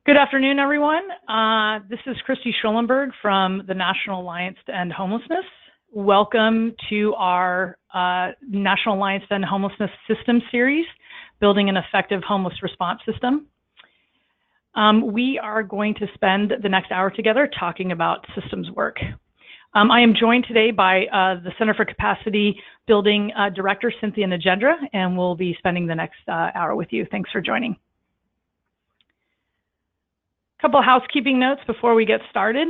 Good afternoon, everyone. This is Christy Schollenberg from the National Alliance to End Homelessness. Welcome to our National Alliance to End Homelessness System Series, Building an Effective Homeless Response System. We are going to spend the next hour together talking about systems work. I am joined today by the Center for Capacity Building Director, Cynthia Nagendra, and we'll be spending the next hour with you. Thanks for joining. Couple of housekeeping notes before we get started.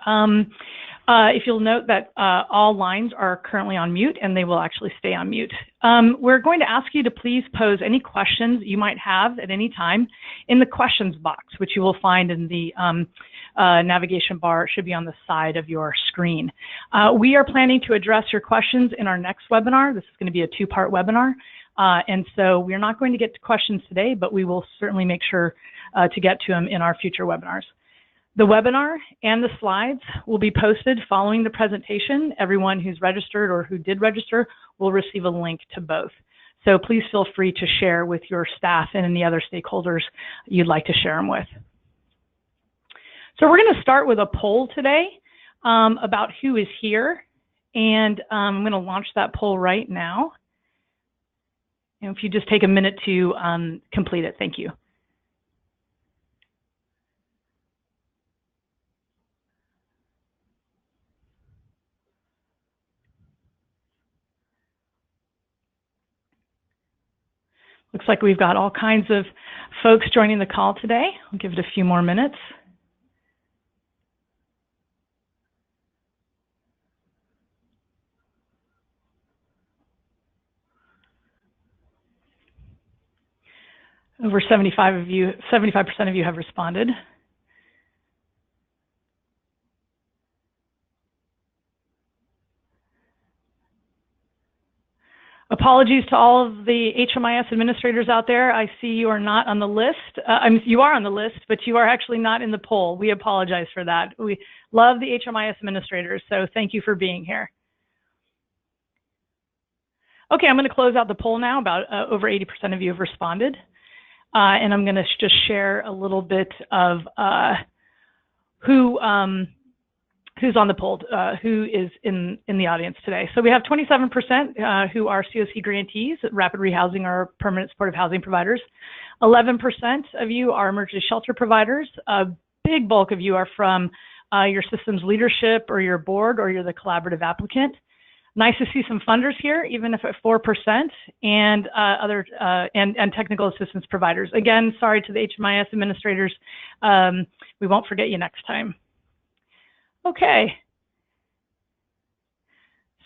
If you'll note that all lines are currently on mute and they will actually stay on mute. We're going to ask you to please pose any questions you might have at any time in the questions box, which you will find in the navigation bar. It should be on the side of your screen. We are planning to address your questions in our next webinar. This is going to be a two-part webinar. And so we're not going to get to questions today, but we will certainly make sure to get to them in our future webinars. The webinar and the slides will be posted following the presentation. Everyone who's registered or who did register will receive a link to both. So please feel free to share with your staff and any other stakeholders you'd like to share them with. So we're going to start with a poll today about who is here. And I'm going to launch that poll right now. And if you just take a minute to complete it, thank you. Looks like we've got all kinds of folks joining the call today. I'll give it a few more minutes. Over 75% of you have responded. Apologies to all of the HMIS administrators out there. I see you are not on the list. You are on the list, but you are actually not in the poll. We apologize for that. We love the HMIS administrators, so thank you for being here. Okay, I'm going to close out the poll now. About over 80% of you have responded. And I'm going to just share a little bit of who's on the poll, who is in the audience today. So we have 27% who are CoC grantees, rapid rehousing or permanent supportive housing providers. 11% of you are emergency shelter providers. A big bulk of you are from your systems leadership or your board, or you're the collaborative applicant. Nice to see some funders here, even if at 4%, and other and technical assistance providers. Again, sorry to the HMIS administrators. We won't forget you next time. Okay.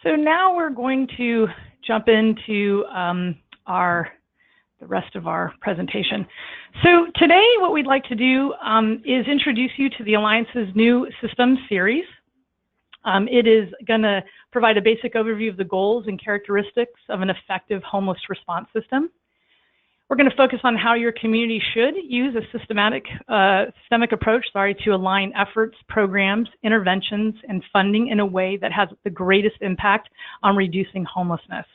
So now we're going to jump into the rest of our presentation. So today, what we'd like to do is introduce you to the Alliance's new system series. It is going to provide a basic overview of the goals and characteristics of an effective homeless response system. We're going to focus on how your community should use a systemic approach, to align efforts, programs, interventions, and funding in a way that has the greatest impact on reducing homelessness.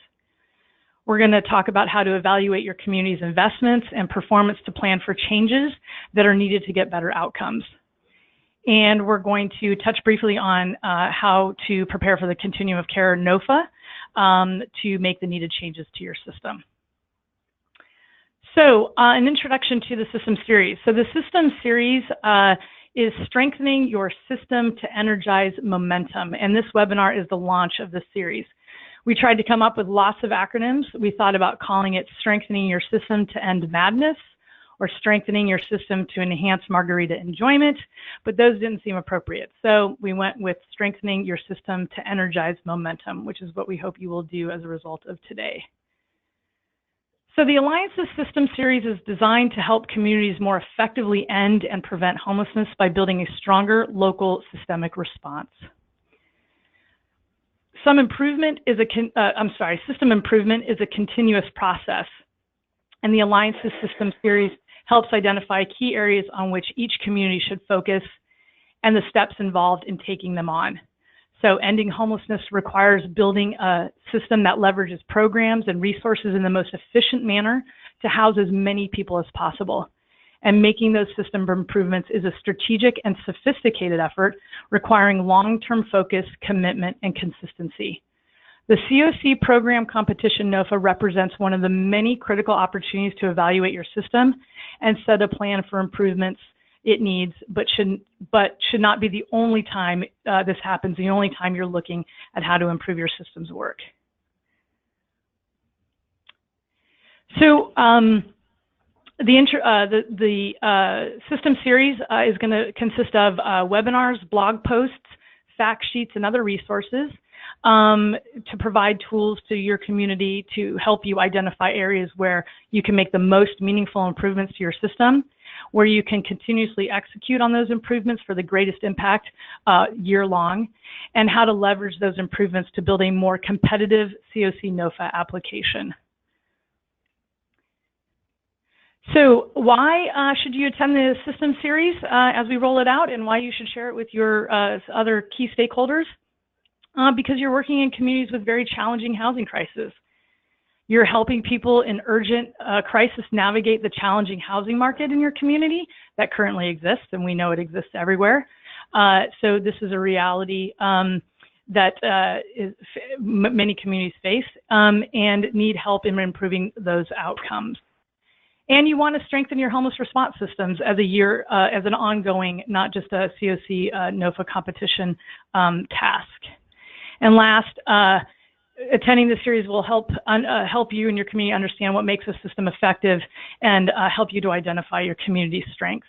We're going to talk about how to evaluate your community's investments and performance to plan for changes that are needed to get better outcomes. And we're going to touch briefly on how to prepare for the continuum of care NOFA to make the needed changes to your system. So an introduction to the system series. So the system series is strengthening your system to energize momentum. And this webinar is the launch of this series. We tried to come up with lots of acronyms. We thought about calling it strengthening your system to end madness, or strengthening your system to enhance margarita enjoyment, but those didn't seem appropriate. So we went with strengthening your system to energize momentum, which is what we hope you will do as a result of today. So the Alliance's system series is designed to help communities more effectively end and prevent homelessness by building a stronger local systemic response. System improvement is a continuous process, and the Alliance's system series helps identify key areas on which each community should focus and the steps involved in taking them on. So ending homelessness requires building a system that leverages programs and resources in the most efficient manner to house as many people as possible. and making those system improvements is a strategic and sophisticated effort requiring long-term focus, commitment, and consistency. The CoC program competition NOFA represents one of the many critical opportunities to evaluate your system and set a plan for improvements it needs, but should not be the only time this happens, the only time you're looking at how to improve your system's work. So the system series is going to consist of webinars, blog posts, fact sheets, and other resources to provide tools to your community to help you identify areas where you can make the most meaningful improvements to your system, where you can continuously execute on those improvements for the greatest impact year-long, and how to leverage those improvements to build a more competitive CoC NOFA application. So why should you attend the system series as we roll it out, and why you should share it with your other key stakeholders? Because you're working in communities with very challenging housing crises. You're helping people in urgent crisis navigate the challenging housing market in your community that currently exists, and we know it exists everywhere. So this is a reality that many communities face and need help in improving those outcomes. And you want to strengthen your homeless response systems as as an ongoing, not just a CoC NOFA competition task. And last, attending this series will help you and your community understand what makes a system effective and help you to identify your community's strengths.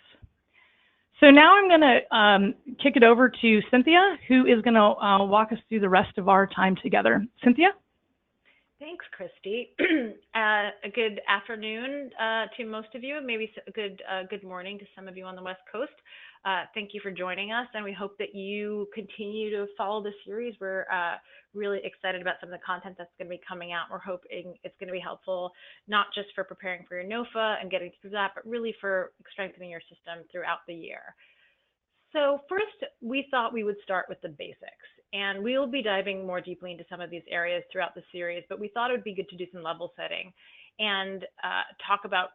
So now I'm going to kick it over to Cynthia, who is going to walk us through the rest of our time together. Cynthia? Thanks, Christy. A good afternoon to most of you, maybe a good morning to some of you on the West Coast. Thank you for joining us, and we hope that you continue to follow the series. We're really excited about some of the content that's going to be coming out. We're hoping it's going to be helpful, not just for preparing for your NOFA and getting through that, but really for strengthening your system throughout the year. So first, we thought we would start with the basics, and we'll be diving more deeply into some of these areas throughout the series, but we thought it would be good to do some level setting and talk about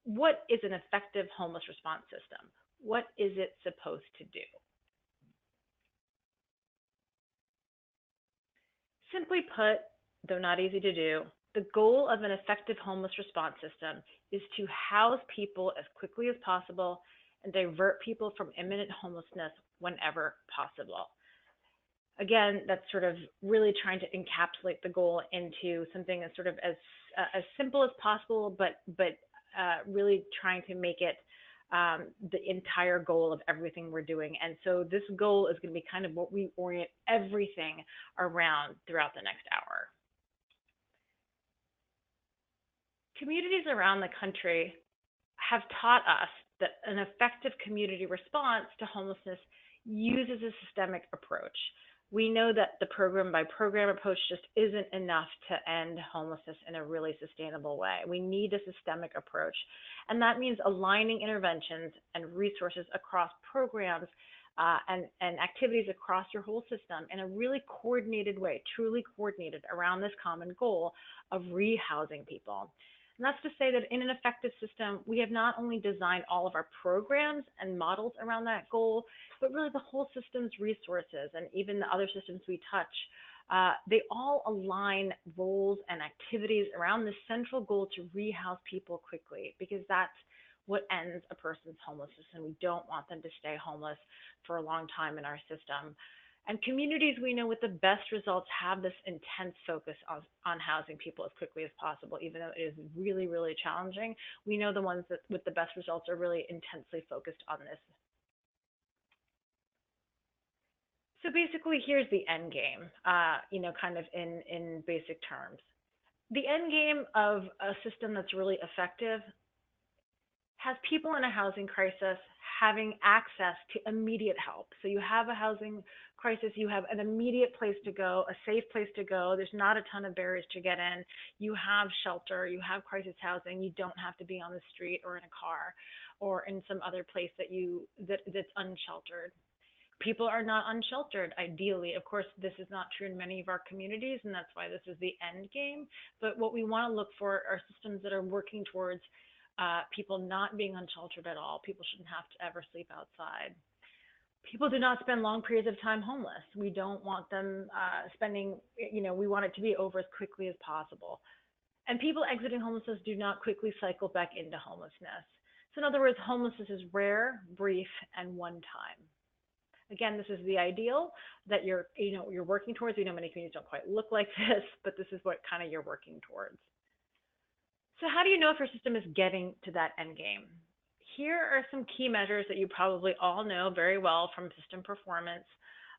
what is an effective homeless response system? What is it supposed to do? Simply put, though not easy to do, the goal of an effective homeless response system is to house people as quickly as possible and divert people from imminent homelessness whenever possible. Again, that's sort of really trying to encapsulate the goal into something that's sort of as simple as possible, but really trying to make it the entire goal of everything we're doing. And so this goal is going to be kind of what we orient everything around throughout the next hour. Communities around the country have taught us that an effective community response to homelessness uses a systemic approach. We know that the program by program approach just isn't enough to end homelessness in a really sustainable way. We need a systemic approach. And that means aligning interventions and resources across programs and activities across your whole system in a really coordinated way, truly coordinated around this common goal of rehousing people. And that's to say that in an effective system, we have not only designed all of our programs and models around that goal, but really the whole system's resources and even the other systems we touch. They all align roles and activities around this central goal to rehouse people quickly, because that's what ends a person's homelessness, and we don't want them to stay homeless for a long time in our system. And communities we know with the best results have this intense focus on housing people as quickly as possible, even though it is really, really challenging. We know the ones that with the best results are really intensely focused on this. So basically, here's the end game, kind of in basic terms. The end game of a system that's really effective has people in a housing crisis having access to immediate help. So you have a housing crisis, you have an immediate place to go, a safe place to go. There's not a ton of barriers to get in. You have shelter, you have crisis housing. You don't have to be on the street or in a car or in some other place that's unsheltered. People are not unsheltered, ideally. Of course, this is not true in many of our communities, and that's why this is the end game. But what we want to look for are systems that are working towards people not being unsheltered at all. People shouldn't have to ever sleep outside. People do not spend long periods of time homeless. We don't want them spending, we want it to be over as quickly as possible. And people exiting homelessness do not quickly cycle back into homelessness. So in other words, homelessness is rare, brief, and one time. Again, this is the ideal that you're working towards. We know many communities don't quite look like this, but this is what kind of you're working towards. So how do you know if your system is getting to that end game? Here are some key measures that you probably all know very well from system performance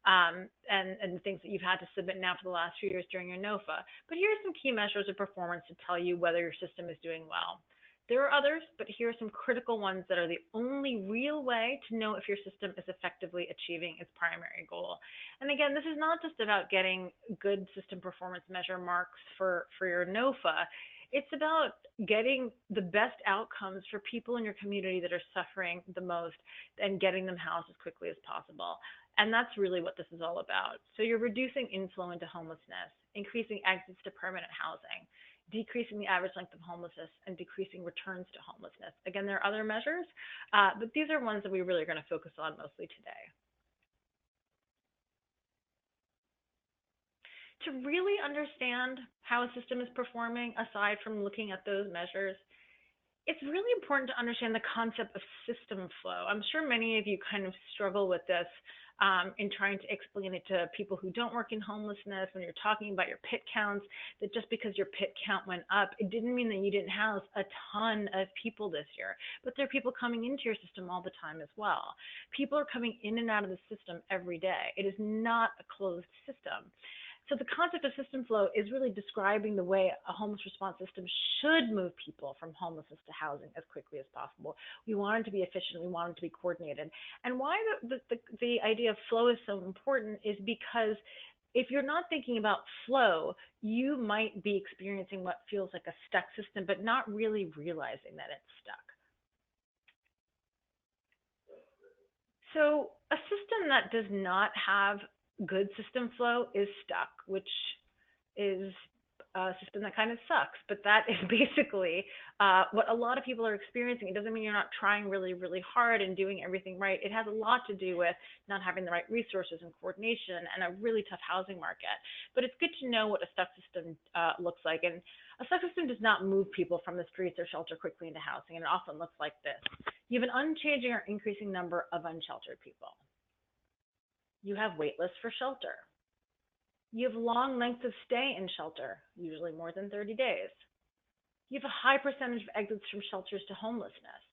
and the things that you've had to submit now for the last few years during your NOFA. But here are some key measures of performance to tell you whether your system is doing well. There are others, but here are some critical ones that are the only real way to know if your system is effectively achieving its primary goal. And again, this is not just about getting good system performance measure marks for your NOFA. It's about getting the best outcomes for people in your community that are suffering the most and getting them housed as quickly as possible. And that's really what this is all about. So you're reducing inflow into homelessness, increasing exits to permanent housing, decreasing the average length of homelessness, and decreasing returns to homelessness. Again, there are other measures, but these are ones that we really are going to focus on mostly today. To really understand how a system is performing, aside from looking at those measures, it's really important to understand the concept of system flow. I'm sure many of you kind of struggle with this in trying to explain it to people who don't work in homelessness when you're talking about your PIT counts, that just because your PIT count went up, it didn't mean that you didn't house a ton of people this year. But there are people coming into your system all the time as well. People are coming in and out of the system every day. It is not a closed system. So the concept of system flow is really describing the way a homeless response system should move people from homelessness to housing as quickly as possible. We want it to be efficient. We want it to be coordinated. And why the idea of flow is so important is because if you're not thinking about flow, you might be experiencing what feels like a stuck system, but not really realizing that it's stuck. So a system that does not have good system flow is stuck, which is a system that kind of sucks. But that is basically what a lot of people are experiencing. It doesn't mean you're not trying really, really hard and doing everything right. It has a lot to do with not having the right resources and coordination and a really tough housing market. But it's good to know what a stuck system looks like. And a stuck system does not move people from the streets or shelter quickly into housing. And it often looks like this. You have an unchanging or increasing number of unsheltered people. You have wait lists for shelter. You have long lengths of stay in shelter, usually more than 30 days. You have a high percentage of exits from shelters to homelessness.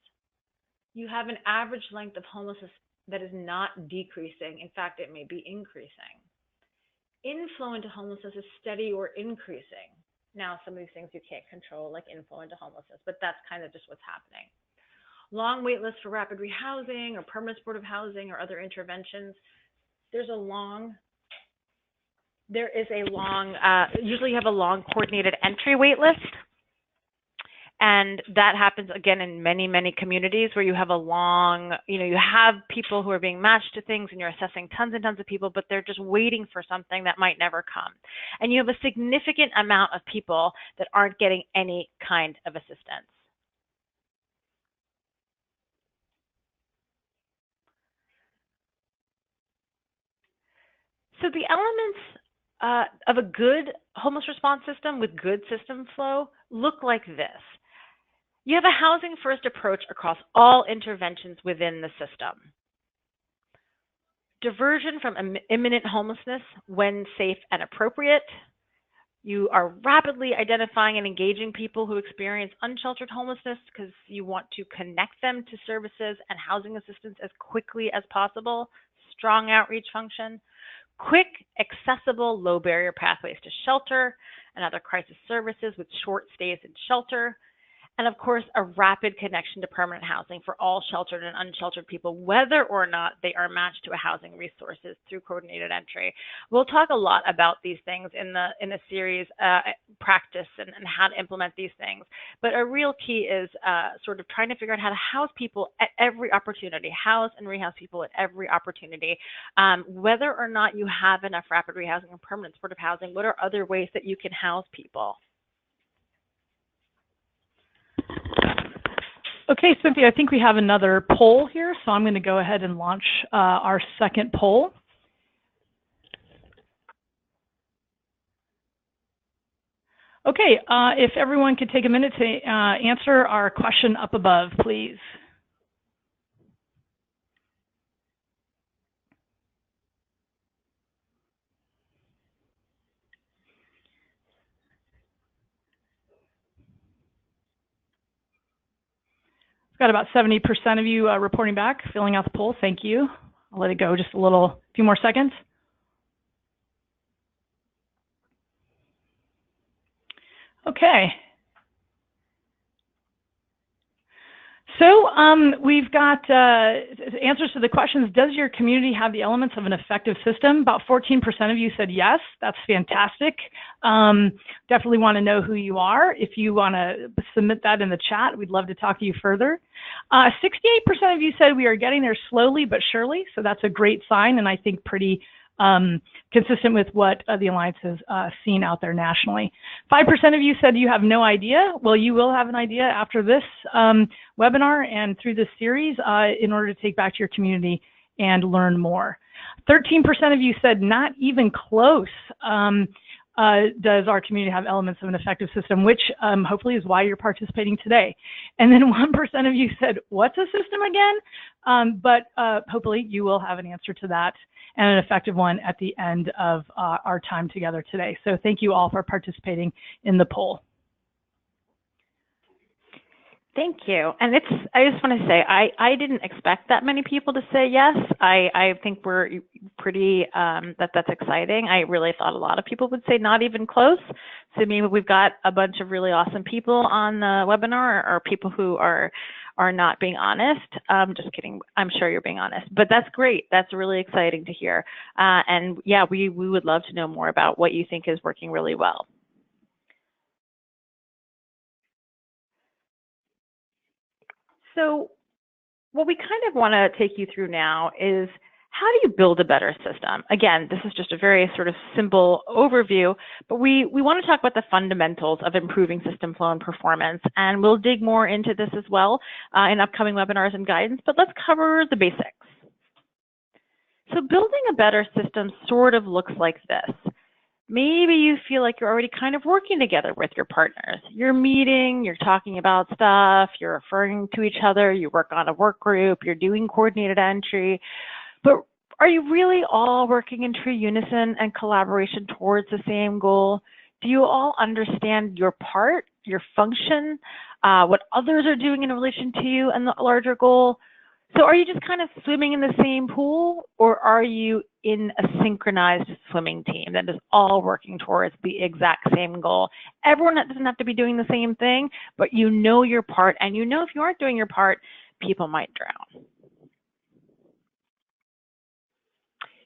You have an average length of homelessness that is not decreasing. In fact, it may be increasing. Inflow into homelessness is steady or increasing. Now, some of these things you can't control, like inflow into homelessness, but that's kind of just what's happening. Long wait lists for rapid rehousing or permanent supportive housing or other interventions. Usually you have a long coordinated entry wait list. And that happens again in many, many communities where you have a long, you have people who are being matched to things and you're assessing tons and tons of people, but they're just waiting for something that might never come. And you have a significant amount of people that aren't getting any kind of assistance. So the elements of a good homeless response system with good system flow look like this. You have a housing first approach across all interventions within the system. Diversion from imminent homelessness when safe and appropriate. You are rapidly identifying and engaging people who experience unsheltered homelessness because you want to connect them to services and housing assistance as quickly as possible. Strong outreach function. Quick, accessible, low barrier pathways to shelter and other crisis services with short stays in shelter. And of course, a rapid connection to permanent housing for all sheltered and unsheltered people, whether or not they are matched to a housing resources through coordinated entry. We'll talk a lot about these things in the series practice and how to implement these things. But a real key is sort of trying to figure out how to house people at every opportunity, house and rehouse people at every opportunity. Whether or not you have enough rapid rehousing and permanent supportive housing, what are other ways that you can house people? Okay, Cynthia, I think we have another poll here, so I'm going to go ahead and launch our second poll. Okay, if everyone could take a minute to answer our question up above, please. We've got about 70% of you reporting back, filling out the poll. Thank you. I'll let it go just a few more seconds. Okay. So we've got answers to the questions. Does your community have the elements of an effective system? About 14% of you said yes. That's fantastic. Definitely want to know who you are. If you want to submit that in the chat, we'd love to talk to you further. 68% of you said we are getting there slowly but surely. So that's a great sign, and I think pretty consistent with what the Alliance has seen out there nationally. 5% of you said you have no idea. Well, you will have an idea after this webinar and through this series in order to take back to your community and learn more. 13% of you said not even close. Does our community have elements of an effective system, which hopefully is why you're participating today. And then 1% of you said, what's a system again? But hopefully you will have an answer to that and an effective one at the end of our time together today. So thank you all for participating in the poll. Thank you. And I just want to say, I didn't expect that many people to say yes. I think we're pretty, that's exciting. I really thought a lot of people would say not even close. So maybe we've got a bunch of really awesome people on the webinar, or people who are not being honest. Just kidding. I'm sure you're being honest, but that's great. That's really exciting to hear. And yeah, we would love to know more about what you think is working really well. So what we kind of want to take you through now is, how do you build a better system? Again, this is just a very sort of simple overview, but we want to talk about the fundamentals of improving system flow and performance, and we'll dig more into this as well in upcoming webinars and guidance, but let's cover the basics. So building a better system sort of looks like this. Maybe you feel like you're already kind of working together with your partners. You're meeting, you're talking about stuff, you're referring to each other, you work on a work group, you're doing coordinated entry. But are you really all working in true unison and collaboration towards the same goal? Do you all understand your part, your function, what others are doing in relation to you and the larger goal? So are you just kind of swimming in the same pool, or are you in a synchronized swimming team that is all working towards the exact same goal? Everyone doesn't have to be doing the same thing, but you know your part, and you know if you aren't doing your part, people might drown.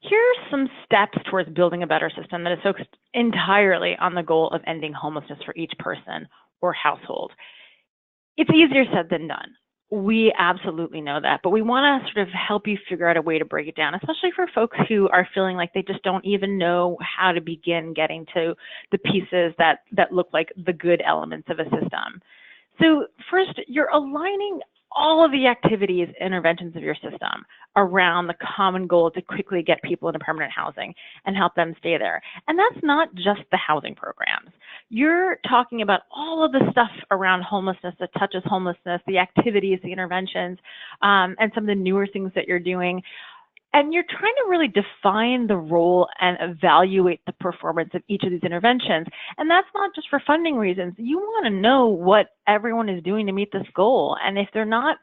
Here are some steps towards building a better system that is focused entirely on the goal of ending homelessness for each person or household. It's easier said than done. We absolutely know that, but we want to sort of help you figure out a way to break it down, especially for folks who are feeling like they just don't even know how to begin getting to the pieces that look like the good elements of a system. So first, you're aligning all of the activities, interventions of your system around the common goal to quickly get people into permanent housing and help them stay there. And that's not just the housing programs. You're talking about all of the stuff around homelessness that touches homelessness, the activities, the interventions, and some of the newer things that you're doing. And you're trying to really define the role and evaluate the performance of each of these interventions. And that's not just for funding reasons. You want to know what everyone is doing to meet this goal. And if they're not,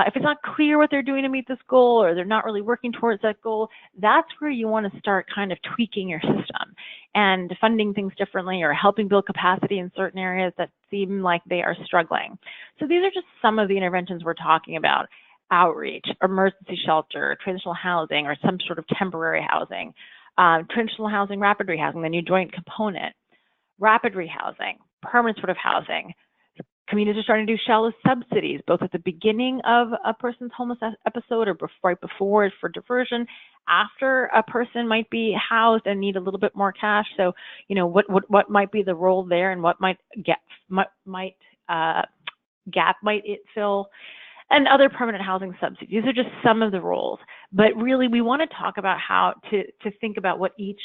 if it's not clear what they're doing to meet this goal, or they're not really working towards that goal, that's where you want to start kind of tweaking your system and funding things differently, or helping build capacity in certain areas that seem like they are struggling. So these are just some of the interventions we're talking about. Outreach, emergency shelter, transitional housing, or some sort of temporary housing, transitional housing, rapid rehousing, the new joint component, rapid rehousing, permanent sort of housing. Communities are starting to do shallow subsidies, both at the beginning of a person's homeless episode or right before for diversion, after a person might be housed and need a little bit more cash. So, you know, what might be the role there, and what gap might it fill? and other permanent housing subsidies. These are just some of the roles, but really we want to talk about how to think about what each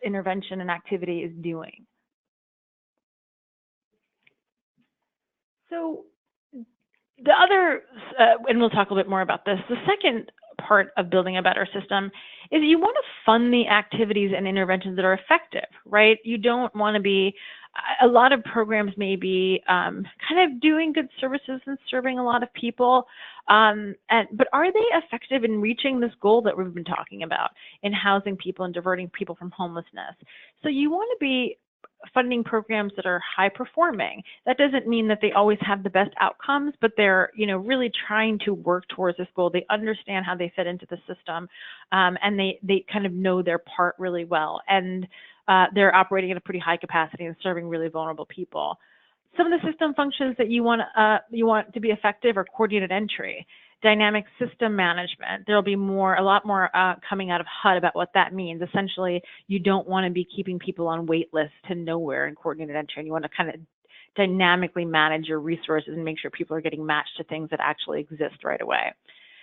intervention and activity is doing. So the other, and we'll talk a little bit more about this, the second part of building a better system is you want to fund the activities and interventions that are effective, right? You don't want to be, a lot of programs may be kind of doing good services and serving a lot of people, but are they effective in reaching this goal that we've been talking about in housing people and diverting people from homelessness? So you want to be funding programs that are high performing. That doesn't mean that they always have the best outcomes, but they're, really trying to work towards this goal. They understand how they fit into the system, and they kind of know their part really well, and they're operating at a pretty high capacity and serving really vulnerable people. Some of the system functions that you want to be effective are coordinated entry, dynamic system management. There'll be a lot more coming out of HUD about what that means. Essentially, you don't want to be keeping people on wait lists to nowhere in coordinated entry, and you want to kind of dynamically manage your resources and make sure people are getting matched to things that actually exist right away.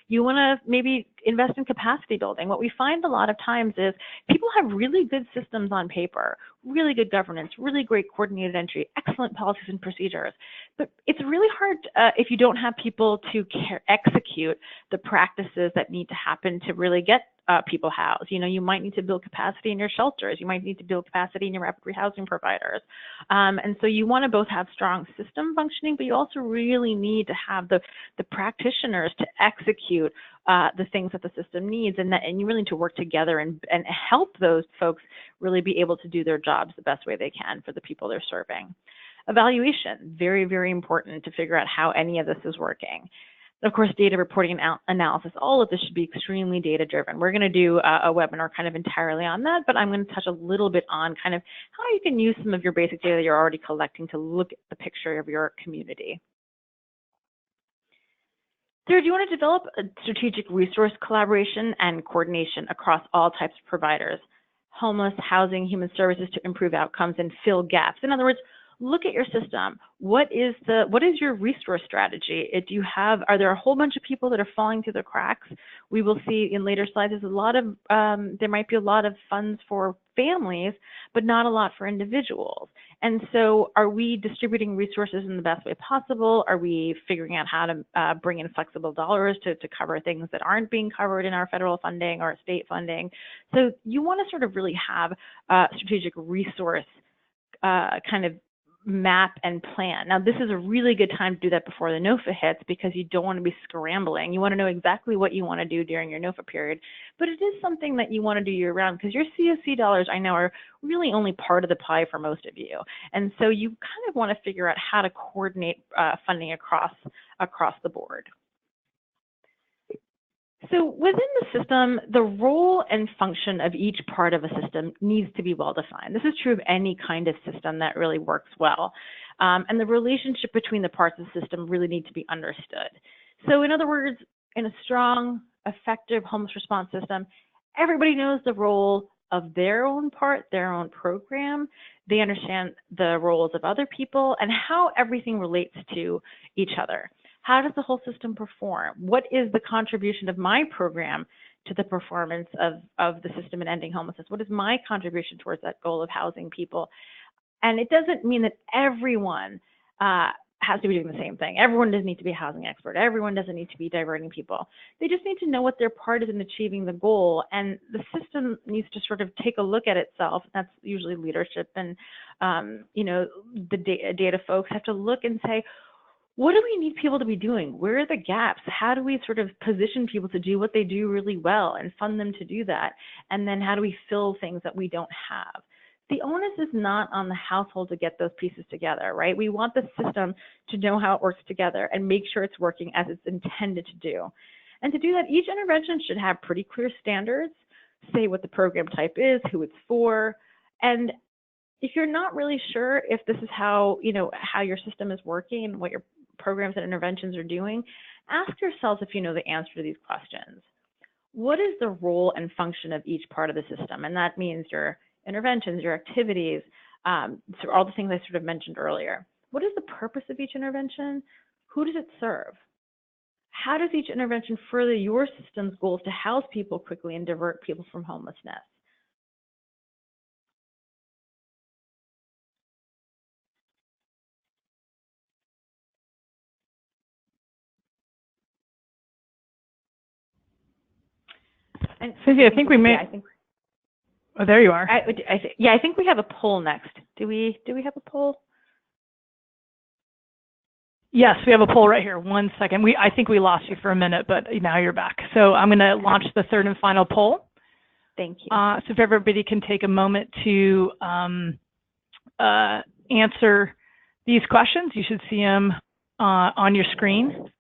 You want to maybe invest in capacity building. What we find a lot of times is people have really good systems on paper, really good governance, really great coordinated entry, excellent policies and procedures. But it's really hard if you don't have people to execute the practices that need to happen to really get people housed. You might need to build capacity in your shelters. You might need to build capacity in your rapid rehousing providers. And so you want to both have strong system functioning, but you also really need to have the practitioners to execute the things that the system needs, and you really need to work together and help those folks really be able to do their jobs the best way they can for the people they're serving. Evaluation, very, very important to figure out how any of this is working. Of course, data reporting and analysis, all of this should be extremely data-driven. We're going to do a webinar kind of entirely on that, but I'm going to touch a little bit on kind of how you can use some of your basic data you're already collecting to look at the picture of your community. Third, you want to develop a strategic resource collaboration and coordination across all types of providers, homeless, housing, human services, to improve outcomes and fill gaps. In other words, look at your system. What is your resource strategy? Are there a whole bunch of people that are falling through the cracks? We will see in later slides, there might be a lot of funds for families, but not a lot for individuals. And so are we distributing resources in the best way possible? Are we figuring out how to bring in flexible dollars to cover things that aren't being covered in our federal funding or state funding? So you want to sort of really have a strategic resource kind of map and plan. Now, this is a really good time to do that before the NOFA hits, because you don't want to be scrambling. You want to know exactly what you want to do during your NOFA period, but it is something that you want to do year-round, because your CoC dollars, I know, are really only part of the pie for most of you. And so you kind of want to figure out how to coordinate funding across the board. So within the system, the role and function of each part of a system needs to be well defined. This is true of any kind of system that really works well. And the relationship between the parts of the system really need to be understood. So in other words, in a strong, effective homeless response system, everybody knows the role of their own part, their own program. They understand the roles of other people and how everything relates to each other. How does the whole system perform? What is the contribution of my program to the performance of the system in ending homelessness? What is my contribution towards that goal of housing people? And it doesn't mean that everyone has to be doing the same thing. Everyone doesn't need to be a housing expert. Everyone doesn't need to be diverting people. They just need to know what their part is in achieving the goal. And the system needs to sort of take a look at itself. That's usually leadership, and the data folks have to look and say, what do we need people to be doing? Where are the gaps? How do we sort of position people to do what they do really well and fund them to do that? And then how do we fill things that we don't have? The onus is not on the household to get those pieces together, right? We want the system to know how it works together and make sure it's working as it's intended to do. And to do that, each intervention should have pretty clear standards, say what the program type is, who it's for, and if you're not really sure if this is how your system is working and what your programs and interventions are doing, ask yourselves if you know the answer to these questions. What is the role and function of each part of the system? And that means your interventions, your activities, so all the things I sort of mentioned earlier. What is the purpose of each intervention? Who does it serve? How does each intervention further your system's goals to house people quickly and divert people from homelessness? And Cynthia, I think we may. Yeah, I think. Oh, there you are. I think we have a poll next. Do we have a poll? Yes, we have a poll right here. 1 second. I think we lost you for a minute, but now you're back. So I'm going to launch the third and final poll. Thank you. So if everybody can take a moment to answer these questions, you should see them on your screen.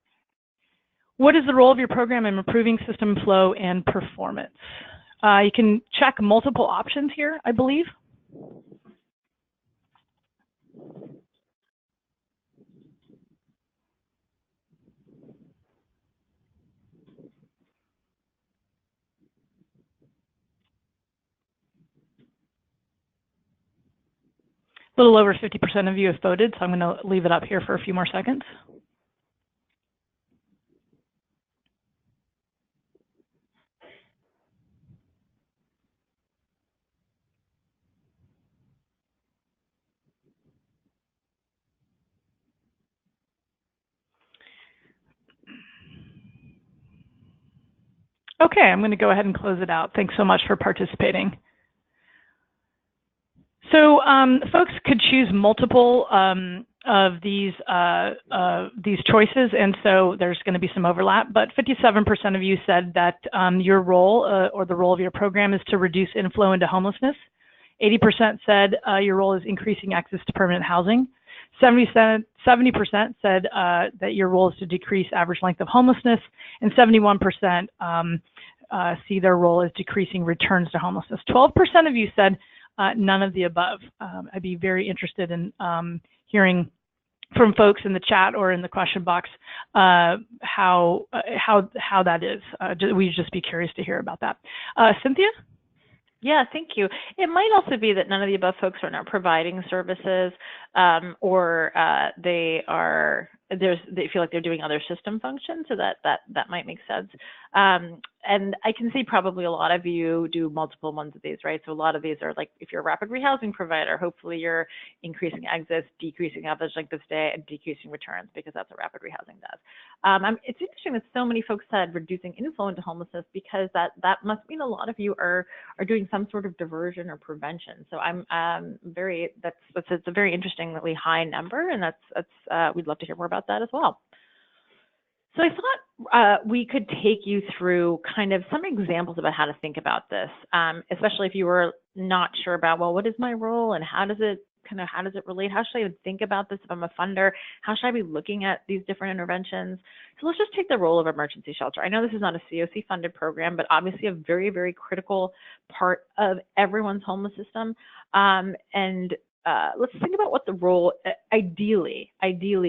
What is the role of your program in improving system flow and performance? You can check multiple options here, I believe. A little over 50% of you have voted, so I'm going to leave it up here for a few more seconds. Okay, I'm going to go ahead and close it out. Thanks so much for participating. So folks could choose multiple of these choices, and so there's going to be some overlap, but 57% of you said that your role or the role of your program is to reduce inflow into homelessness. 80% said your role is increasing access to permanent housing. 70% said that your role is to decrease average length of homelessness, and 71% see their role as decreasing returns to homelessness. 12% of you said none of the above. I'd be very interested in hearing from folks in the chat or in the question box how that is. We'd just be curious to hear about that. Cynthia? Yeah, thank you. It might also be that none of the above folks are not providing services, or they feel like they're doing other system functions, so that might make sense. And I can see probably a lot of you do multiple ones of these, right? So a lot of these are like, if you're a rapid rehousing provider, hopefully you're increasing exits, decreasing average length of stay, and decreasing returns, because that's what rapid rehousing does. It's interesting that so many folks said reducing inflow into homelessness, because that must mean a lot of you are doing some sort of diversion or prevention. So it's a very interestingly high number, and that's we'd love to hear more about that as well. So I thought we could take you through kind of some examples about how to think about this, especially if you were not sure about, well, what is my role and how does it relate? How should I even think about this if I'm a funder? How should I be looking at these different interventions? So let's just take the role of emergency shelter. I know this is not a CoC funded program, but obviously a very, very critical part of everyone's homeless system. Let's think about what the role, ideally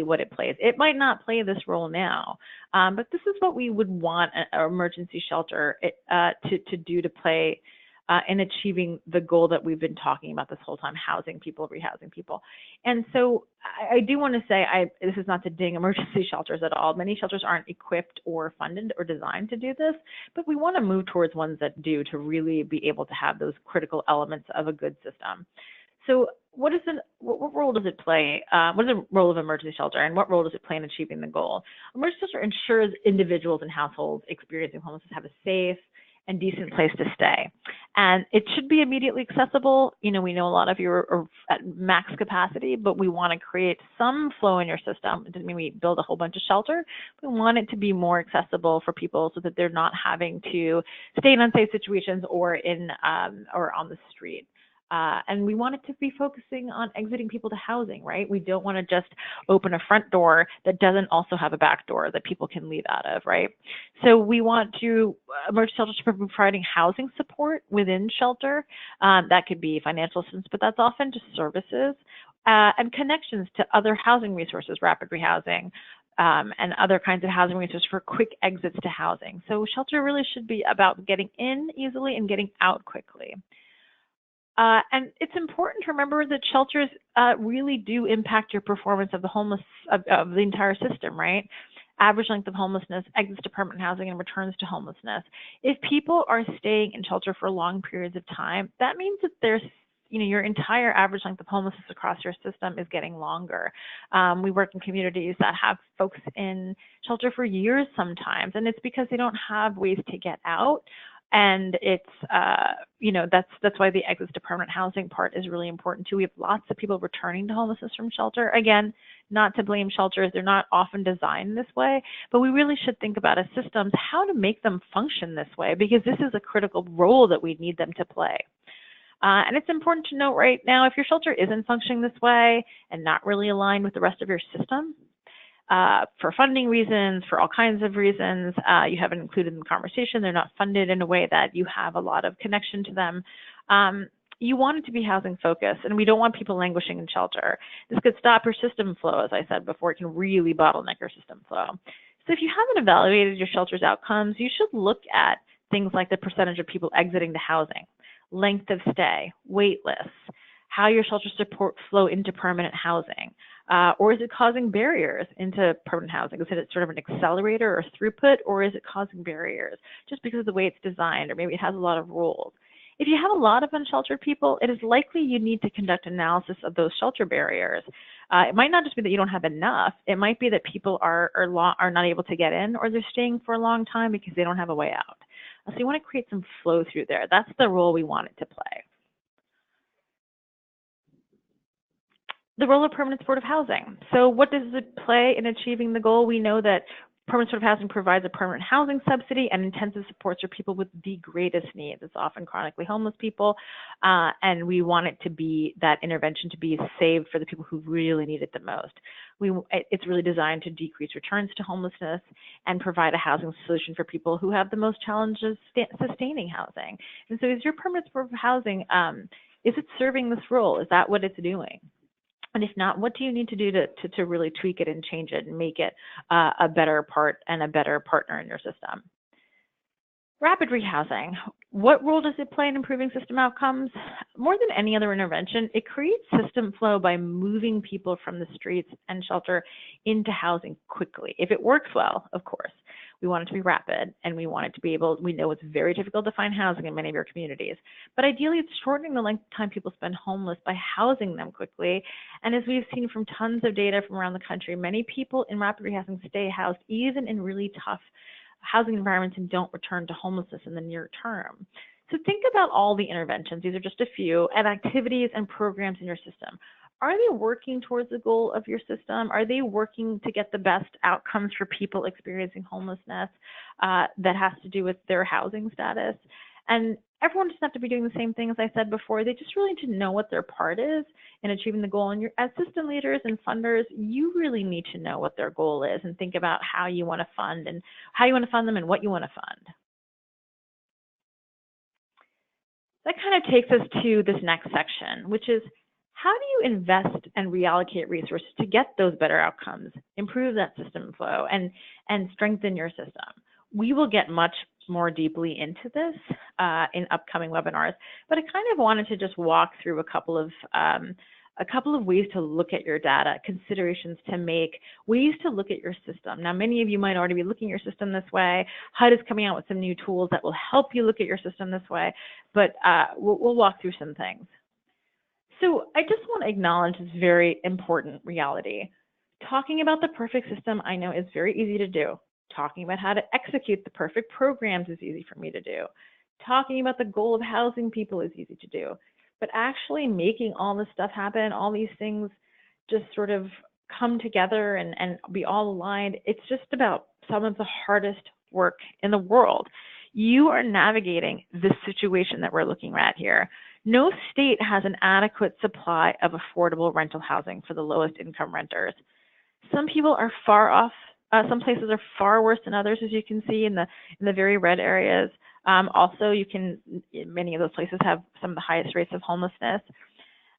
what it plays. It might not play this role now, but this is what we would want an emergency shelter to do, to play in achieving the goal that we've been talking about this whole time: housing people, rehousing people. And so I do want to say, this is not to ding emergency shelters at all. Many shelters aren't equipped or funded or designed to do this, but we want to move towards ones that do, to really be able to have those critical elements of a good system. So what role does it play? What is the role of emergency shelter, and what role does it play in achieving the goal? Emergency shelter ensures individuals and households experiencing homelessness have a safe and decent place to stay. And it should be immediately accessible. You know, we know a lot of you are at max capacity, but we want to create some flow in your system. It doesn't mean we build a whole bunch of shelter. We want it to be more accessible for people, so that they're not having to stay in unsafe situations or on the street. And we want it to be focusing on exiting people to housing, right? We don't want to just open a front door that doesn't also have a back door that people can leave out of, right? So we want to, emergency shelters to be providing housing support within shelter. That could be financial assistance, but that's often just services, and connections to other housing resources, rapid rehousing, and other kinds of housing resources for quick exits to housing. So shelter really should be about getting in easily and getting out quickly. And it's important to remember that shelters really do impact your performance of the homeless, of the entire system, right? average length of homelessness, exits to permanent housing, and returns to homelessness. If people are staying in shelter for long periods of time, that means that there's your entire average length of homelessness across your system is getting longer. We work in communities that have folks in shelter for years sometimes, and it's because they don't have ways to get out. And it's, that's why the exits to permanent housing part is really important too. We have lots of people returning to homelessness from shelter. Again, not to blame shelters. They're not often designed this way, but we really should think about as systems how to make them function this way, because this is a critical role that we need them to play. And it's important to note right now, if your shelter isn't functioning this way and not really aligned with the rest of your system, for funding reasons, for all kinds of reasons, you haven't included in the conversation, they're not funded in a way that you have a lot of connection to them, you want it to be housing focused, and we don't want people languishing in shelter. This could stop your system flow, as I said before. It can really bottleneck your system flow. So if you haven't evaluated your shelter's outcomes, you should look at things like the percentage of people exiting the housing, length of stay, wait lists, how your shelter support flow into permanent housing, or is it causing barriers into permanent housing? Is it sort of an accelerator or throughput, or is it causing barriers just because of the way it's designed, or maybe it has a lot of rules? If you have a lot of unsheltered people, it is likely you need to conduct analysis of those shelter barriers. It might not just be that you don't have enough. It might be that people are not able to get in, or they're staying for a long time because they don't have a way out. So you want to create some flow through there. That's the role we want it to play. The role of permanent supportive housing. So what does it play in achieving the goal? We know that permanent supportive housing provides a permanent housing subsidy and intensive supports for people with the greatest needs. It's often chronically homeless people, and we want it to be that intervention to be saved for the people who really need it the most. It's really designed to decrease returns to homelessness and provide a housing solution for people who have the most challenges sustaining housing. And so is your permanent supportive housing, is it serving this role? Is that what it's doing? And if not, what do you need to do to really tweak it and change it and make it a better part and a better partner in your system? Rapid rehousing. What role does it play in improving system outcomes? More than any other intervention, it creates system flow by moving people from the streets and shelter into housing quickly. If it works well, of course. We want it to be rapid, and we want it to be we know it's very difficult to find housing in many of your communities, but ideally it's shortening the length of time people spend homeless by housing them quickly. And as we've seen from tons of data from around the country, many people in rapid rehousing stay housed even in really tough housing environments and don't return to homelessness in the near term. So think about all the interventions, these are just a few, and activities and programs in your system. Are they working towards the goal of your system? Are they working to get the best outcomes for people experiencing homelessness that has to do with their housing status? And everyone doesn't have to be doing the same thing as I said before. They just really need to know what their part is in achieving the goal. And as system leaders and funders, you really need to know what their goal is and think about how you want to fund and how you want to fund them and what you want to fund. That kind of takes us to this next section, which is how do you invest and reallocate resources to get those better outcomes, improve that system flow, and strengthen your system? We will get much more deeply into this in upcoming webinars, but I kind of wanted to just walk through a couple of ways to look at your data, considerations to make, ways to look at your system. Now, many of you might already be looking at your system this way. HUD is coming out with some new tools that will help you look at your system this way, but we'll walk through some things. So I just want to acknowledge this very important reality. Talking about the perfect system, I know, is very easy to do. Talking about how to execute the perfect programs is easy for me to do. Talking about the goal of housing people is easy to do. But actually making all this stuff happen, all these things just sort of come together and be all aligned, it's just about some of the hardest work in the world. You are navigating this situation that we're looking at here. No state has an adequate supply of affordable rental housing for the lowest income renters. Some people are far off. Some places are far worse than others, as you can see in the very red areas. Also, many of those places have some of the highest rates of homelessness.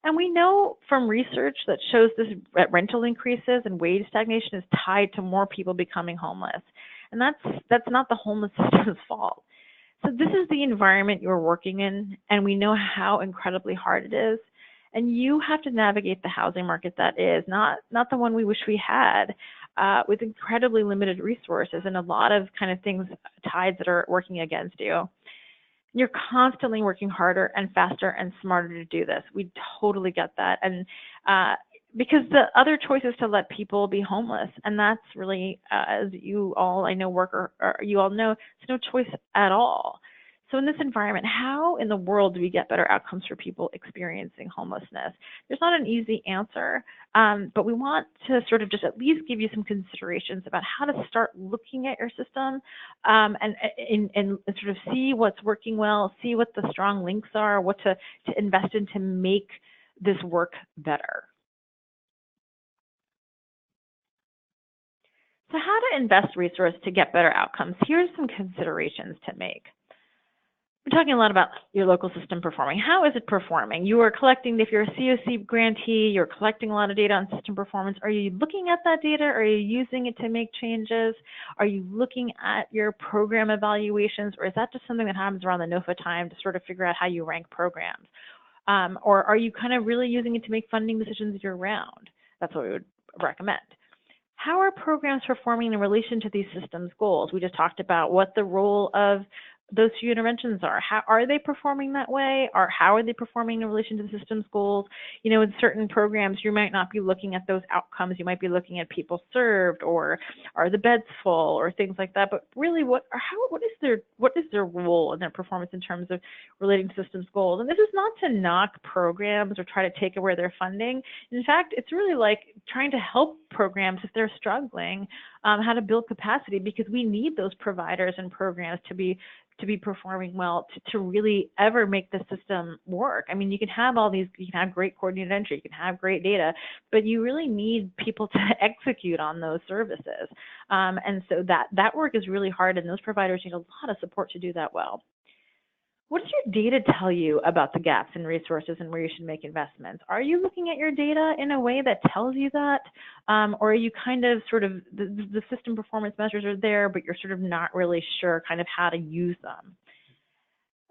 And we know from research that shows this rental increases and wage stagnation is tied to more people becoming homeless. And that's not the homeless system's fault. So this is the environment you're working in, and we know how incredibly hard it is. And you have to navigate the housing market that is, not the one we wish we had. with incredibly limited resources and a lot of kind of things, tides that are working against you. You're constantly working harder and faster and smarter to do this. We totally get that. And because the other choice is to let people be homeless. And that's really, as you all, I know, you all know, it's no choice at all. So in this environment, how in the world do we get better outcomes for people experiencing homelessness? There's not an easy answer, but we want to sort of just at least give you some considerations about how to start looking at your system and sort of see what's working well, see what the strong links are, what to invest in to make this work better. So how to invest resources to get better outcomes? Here's some considerations to make. We're talking a lot about your local system performing. How is it performing? You are collecting, if you're a CoC grantee, you're collecting a lot of data on system performance. Are you looking at that data? Are you using it to make changes? Are you looking at your program evaluations? Or is that just something that happens around the NOFA time to sort of figure out how you rank programs? Or are you kind of really using it to make funding decisions year round? That's what we would recommend. How are programs performing in relation to these systems goals? We just talked about what the role of those few interventions are. How are they performing that way? Or how are they performing in relation to the systems goals? You know, in certain programs, you might not be looking at those outcomes. You might be looking at people served, or are the beds full, or things like that. But really, what is their role in their performance in terms of relating to systems goals? And this is not to knock programs or try to take away their funding. In fact, it's really like trying to help programs if they're struggling, how to build capacity, because we need those providers and programs to be performing well to really ever make the system work. I mean, you can have all these, you can have great coordinated entry, you can have great data, but you really need people to execute on those services. And so that work is really hard, and those providers need a lot of support to do that well. What does your data tell you about the gaps in resources and where you should make investments? Are you looking at your data in a way that tells you that? Or are you kind of sort of, the system performance measures are there, but you're sort of not really sure kind of how to use them?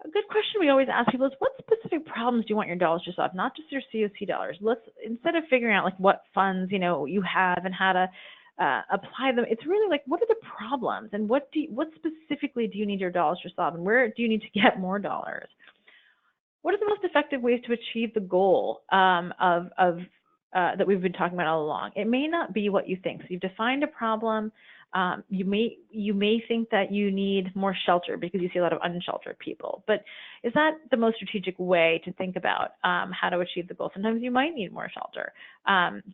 A good question we always ask people is, what specific problems do you want your dollars to solve? Not just your CoC dollars. Instead of figuring out like what funds, you have and how to apply them, it's really like, what are the problems, and what specifically do you need your dollars to solve, and where do you need to get more dollars? What are the most effective ways to achieve the goal that we've been talking about all along? It may not be what you think. So you've defined a problem. You may think that you need more shelter because you see a lot of unsheltered people, but is that the most strategic way to think about how to achieve the goal? Sometimes you might need more shelter,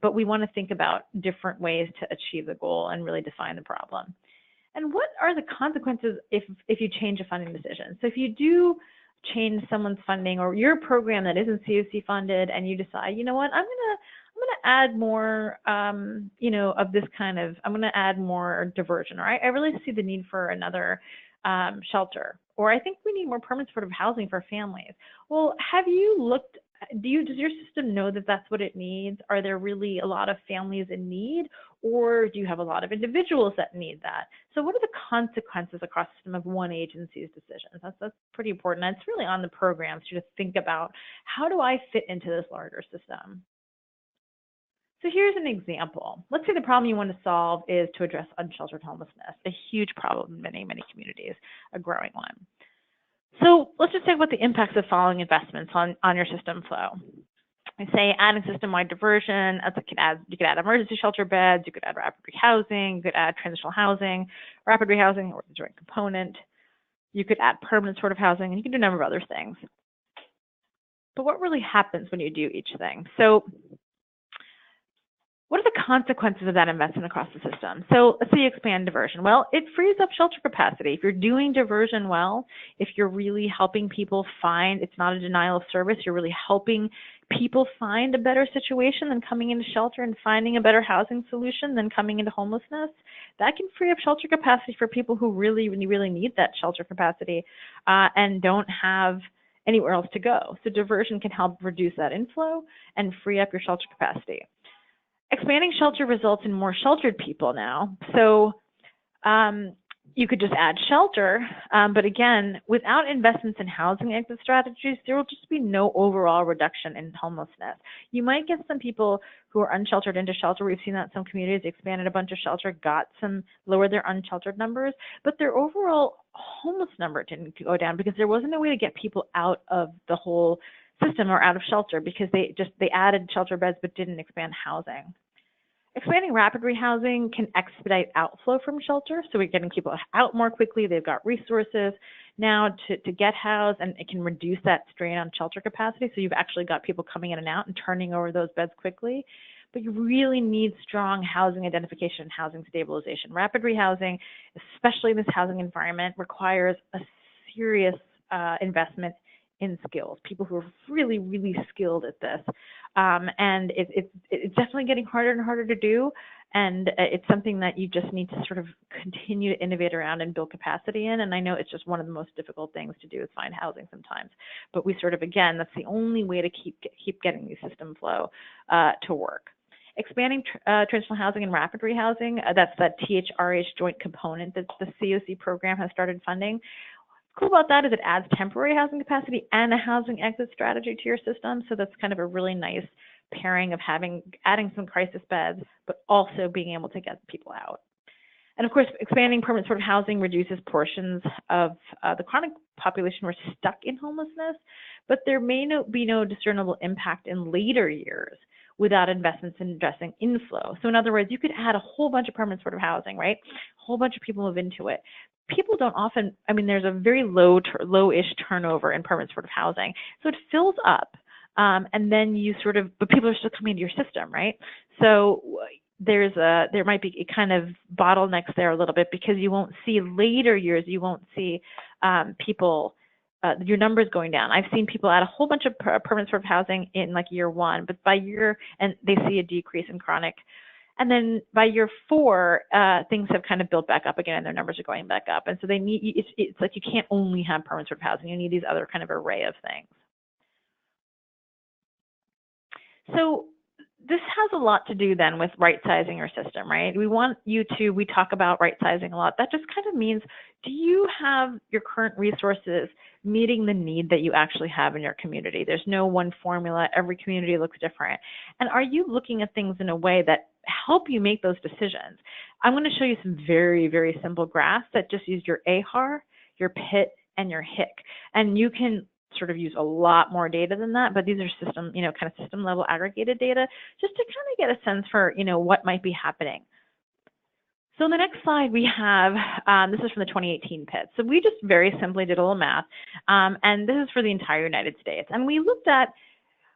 but we want to think about different ways to achieve the goal and really define the problem. And what are the consequences if you change a funding decision? So if you do change someone's funding, or your program that isn't CoC funded, and you decide, you know what, I'm going to add more, of this kind of, I'm going to add more diversion, or I really see the need for another shelter, or I think we need more permanent supportive housing for families. Well, have you looked, does your system know that that's what it needs? Are there really a lot of families in need, or do you have a lot of individuals that need that? So what are the consequences across the system of one agency's decisions? That's pretty important. And it's really on the programs to think about, how do I fit into this larger system? So here's an example. Let's say the problem you want to solve is to address unsheltered homelessness, a huge problem in many, many communities, a growing one. So let's just talk about the impacts of following investments on your system flow. I say adding system-wide diversion. You could add emergency shelter beds, you could add rapid rehousing, you could add transitional housing, rapid rehousing, or the joint component. You could add permanent sort of housing, and you can do a number of other things. But what really happens when you do each thing? So what are the consequences of that investment across the system? So let's say you expand diversion. Well, it frees up shelter capacity. If you're doing diversion well, if you're really helping people find, it's not a denial of service, you're really helping people find a better situation than coming into shelter, and finding a better housing solution than coming into homelessness, that can free up shelter capacity for people who really, really, really need that shelter capacity and don't have anywhere else to go. So diversion can help reduce that inflow and free up your shelter capacity. Expanding shelter results in more sheltered people now. So You could just add shelter, but again, without investments in housing exit strategies, there will just be no overall reduction in homelessness. You might get some people who are unsheltered into shelter. We've seen that in some communities, expanded a bunch of shelter, lowered their unsheltered numbers, but their overall homeless number didn't go down because there wasn't a way to get people out of the whole system or out of shelter because they added shelter beds but didn't expand housing. Expanding rapid rehousing can expedite outflow from shelter, so we're getting people out more quickly. They've got resources now to get housed, and it can reduce that strain on shelter capacity. So you've actually got people coming in and out and turning over those beds quickly. But you really need strong housing identification and housing stabilization. Rapid rehousing, especially in this housing environment, requires a serious investment in skills, people who are really, really skilled at this. And it's definitely getting harder and harder to do. And it's something that you just need to sort of continue to innovate around and build capacity in. And I know it's just one of the most difficult things to do is find housing sometimes. But we sort of, again, that's the only way to keep getting the system flow to work. Expanding transitional housing and rapid rehousing, that's that THRH joint component that the CoC program has started funding. Cool about that is it adds temporary housing capacity and a housing exit strategy to your system. So that's kind of a really nice pairing of adding some crisis beds, but also being able to get people out. And of course, expanding permanent supportive housing reduces portions of the chronic population who are stuck in homelessness, but there may be no discernible impact in later years without investments in addressing inflow. So in other words, you could add a whole bunch of permanent supportive housing, right? A whole bunch of people move into it. People don't often, there's a very low-ish turnover in permanent supportive housing. So it fills up, and then but people are still coming into your system, right? So there might be a kind of bottlenecks there a little bit because you won't see later years, you won't see people, your numbers going down. I've seen people add a whole bunch of permanent supportive housing in like year one, but by and they see a decrease in chronic. And then by year 4, things have kind of built back up again and their numbers are going back up. And so it's like you can't only have permanent supportive housing, you need these other kind of array of things. So this has a lot to do then with right-sizing your system, right? We talk about right-sizing a lot. That just kind of means, do you have your current resources meeting the need that you actually have in your community? There's no one formula. Every community looks different. And are you looking at things in a way that help you make those decisions? I'm going to show you some very, very simple graphs that just use your AHAR, your PIT, and your HIC. And you can sort of use a lot more data than that, but these are system level aggregated data just to kind of get a sense for, what might be happening. So in the next slide, we have, this is from the 2018 PIT. So we just very simply did a little math, and this is for the entire United States. And we looked at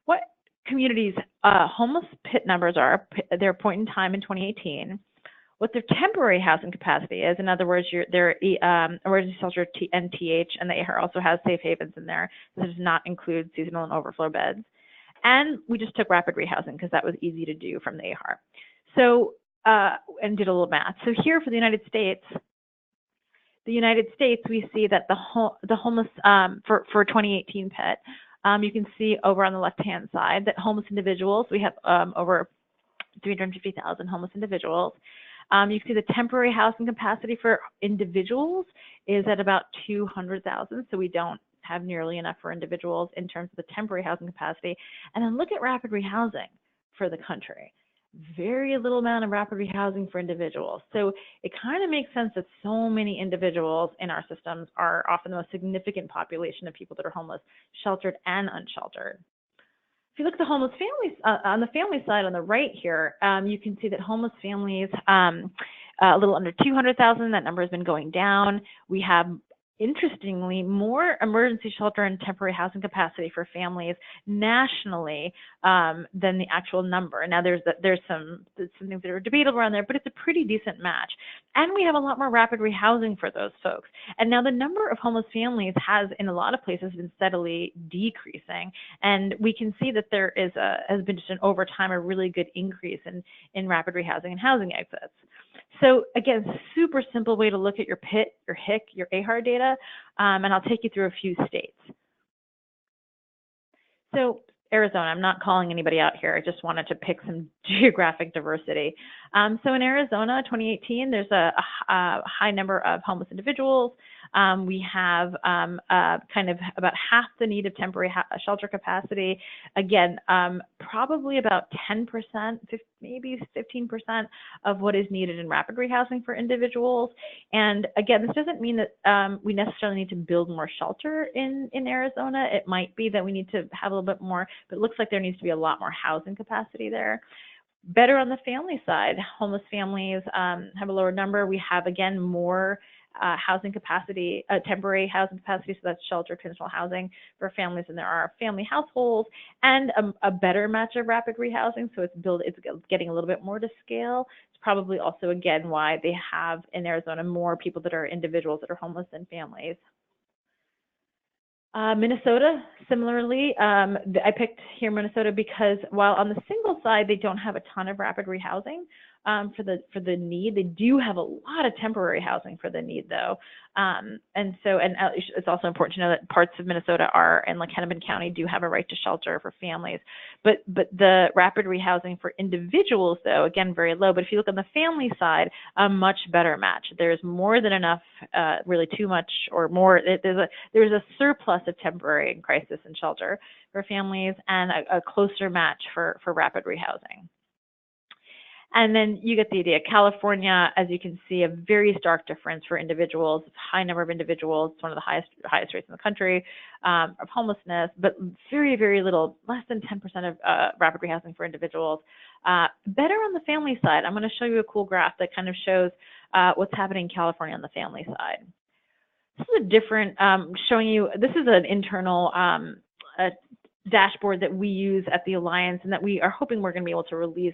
what communities' homeless PIT numbers are, their point in time in 2018, what their temporary housing capacity is. In other words, their emergency shelter NTH, and the AHAR also has safe havens in there. This does not include seasonal and overflow beds. And we just took rapid rehousing because that was easy to do from the AHAR. So, and did a little math. So here for the United States, we see that the homeless, for 2018 PIT, you can see over on the left-hand side that homeless individuals, we have over 350,000 homeless individuals. You can see the temporary housing capacity for individuals is at about 200,000, so we don't have nearly enough for individuals in terms of the temporary housing capacity. And then look at rapid rehousing for the country. Very little amount of rapid rehousing for individuals. So it kind of makes sense that so many individuals in our systems are often the most significant population of people that are homeless, sheltered and unsheltered. If you look at the homeless families, on the family side on the right here, you can see that homeless families, a little under 200,000, that number has been going down. We have, interestingly, more emergency shelter and temporary housing capacity for families nationally than the actual number. Now, there's some things that are debatable around there, but it's a pretty decent match. And we have a lot more rapid rehousing for those folks. And now the number of homeless families has, in a lot of places, been steadily decreasing. And we can see that there has been just over time a really good increase in rapid rehousing and housing exits. So again, super simple way to look at your PIT, your HIC, your AHAR data, and I'll take you through a few states. So Arizona. I'm not calling anybody out here. I just wanted to pick some geographic diversity. So in Arizona, 2018, there's a high number of homeless individuals. We have kind of about half the need of temporary shelter capacity. Again, probably about 10%, maybe 15% of what is needed in rapid rehousing for individuals. And again, this doesn't mean that we necessarily need to build more shelter in Arizona. It might be that we need to have a little bit more, but it looks like there needs to be a lot more housing capacity there. Better on the family side, homeless families have a lower number. We have, again, more housing capacity, temporary housing capacity, so that's shelter, transitional housing for families, and there are family households, and a better match of rapid rehousing, so it's getting a little bit more to scale. It's probably also, again, why they have in Arizona more people that are individuals that are homeless than families. Minnesota, similarly, I picked here Minnesota because while on the single side they don't have a ton of rapid rehousing for the need, they do have a lot of temporary housing for the need though, and it's also important to know that parts of Minnesota and like Hennepin County do have a right to shelter for families, but the rapid rehousing for individuals though, again, very low. But if you look on the family side, a much better match. There's more than enough, really too much or more. There's a surplus of temporary and crisis and shelter for families, and a closer match for rapid rehousing. And then you get the idea. California, as you can see, a very stark difference for individuals, high number of individuals. It's one of the highest rates in the country of homelessness, but very, very little, less than 10% of rapid rehousing for individuals. Better on the family side. I'm going to show you a cool graph that kind of shows what's happening in California on the family side. This is a different, showing you, this is an internal dashboard that we use at the Alliance and that we are hoping we're going to be able to release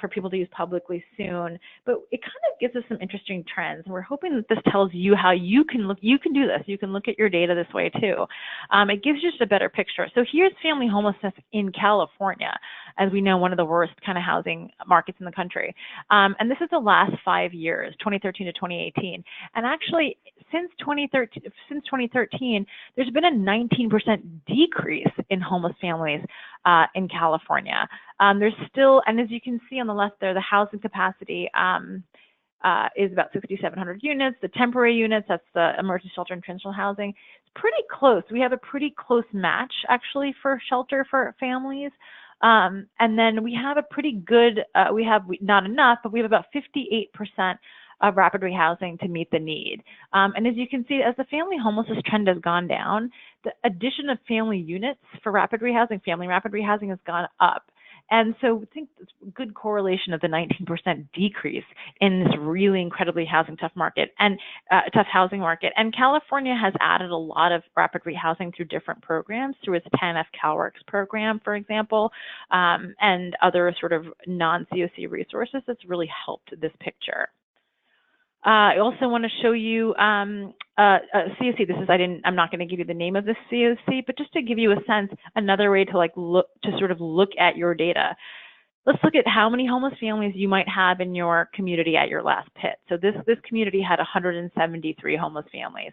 for people to use publicly soon. But it kind of gives us some interesting trends. And we're hoping that this tells you how you can do this. You can look at your data this way too. It gives you just a better picture. So here's family homelessness in California, as we know, one of the worst kind of housing markets in the country. And this is the last 5 years, 2013 to 2018. And actually, since 2013, there's been a 19% decrease in homeless families in California. There's still, and as you can see on the left there, the housing capacity is about 6,700 units. The temporary units, that's the emergency shelter and transitional housing, it's pretty close. We have a pretty close match, actually, for shelter for families. And then we have a pretty good, we have not enough, but we have about 58% of rapid rehousing to meet the need. And as you can see, as the family homelessness trend has gone down, the addition of family units for rapid rehousing, family rapid rehousing has gone up. And so I think it's a good correlation of the 19% decrease in this really incredibly tough market and tough housing market. And California has added a lot of rapid rehousing through different programs, through its 10F CalWorks program, for example, and other sort of non-CoC resources that's really helped this picture. I also want to show you CoC. This is I'm not going to give you the name of this CoC, but just to give you a sense, another way to sort of look at your data. Let's look at how many homeless families you might have in your community at your last PIT. So this community had 173 homeless families.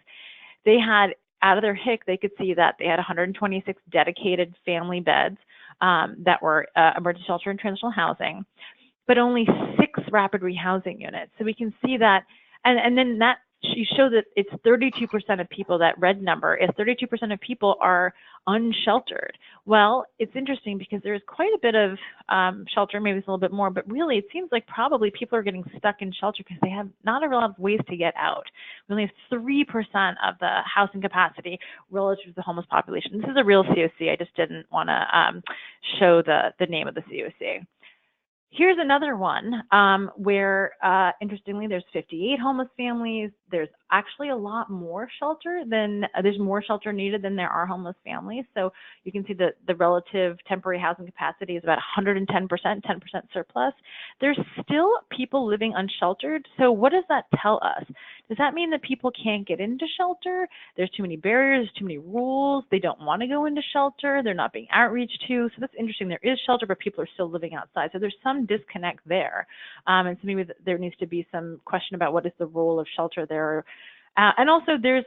They had, out of their HIC, they could see that they had 126 dedicated family beds that were emergency shelter and transitional housing, but only 6 rapid rehousing units. So we can see that. And then that you show that it's 32% of people, that red number is 32% of people are unsheltered. Well, it's interesting because there's quite a bit of shelter, maybe it's a little bit more, but really it seems like probably people are getting stuck in shelter because they have not a lot of ways to get out. We only have 3% of the housing capacity relative to the homeless population. This is a real CoC. I just didn't want to show the name of the CoC. Here's another one where, interestingly, there's 58 homeless families. There's actually a lot more shelter there's more shelter needed than there are homeless families. So you can see that the relative temporary housing capacity is about 110%, 10% surplus. There's still people living unsheltered. So what does that tell us? Does that mean that people can't get into shelter? There's too many barriers, too many rules. They don't want to go into shelter. They're not being outreached to. So that's interesting. There is shelter, but people are still living outside. So there's some disconnect there. And so maybe there needs to be some question about what is the role of shelter there. And also there's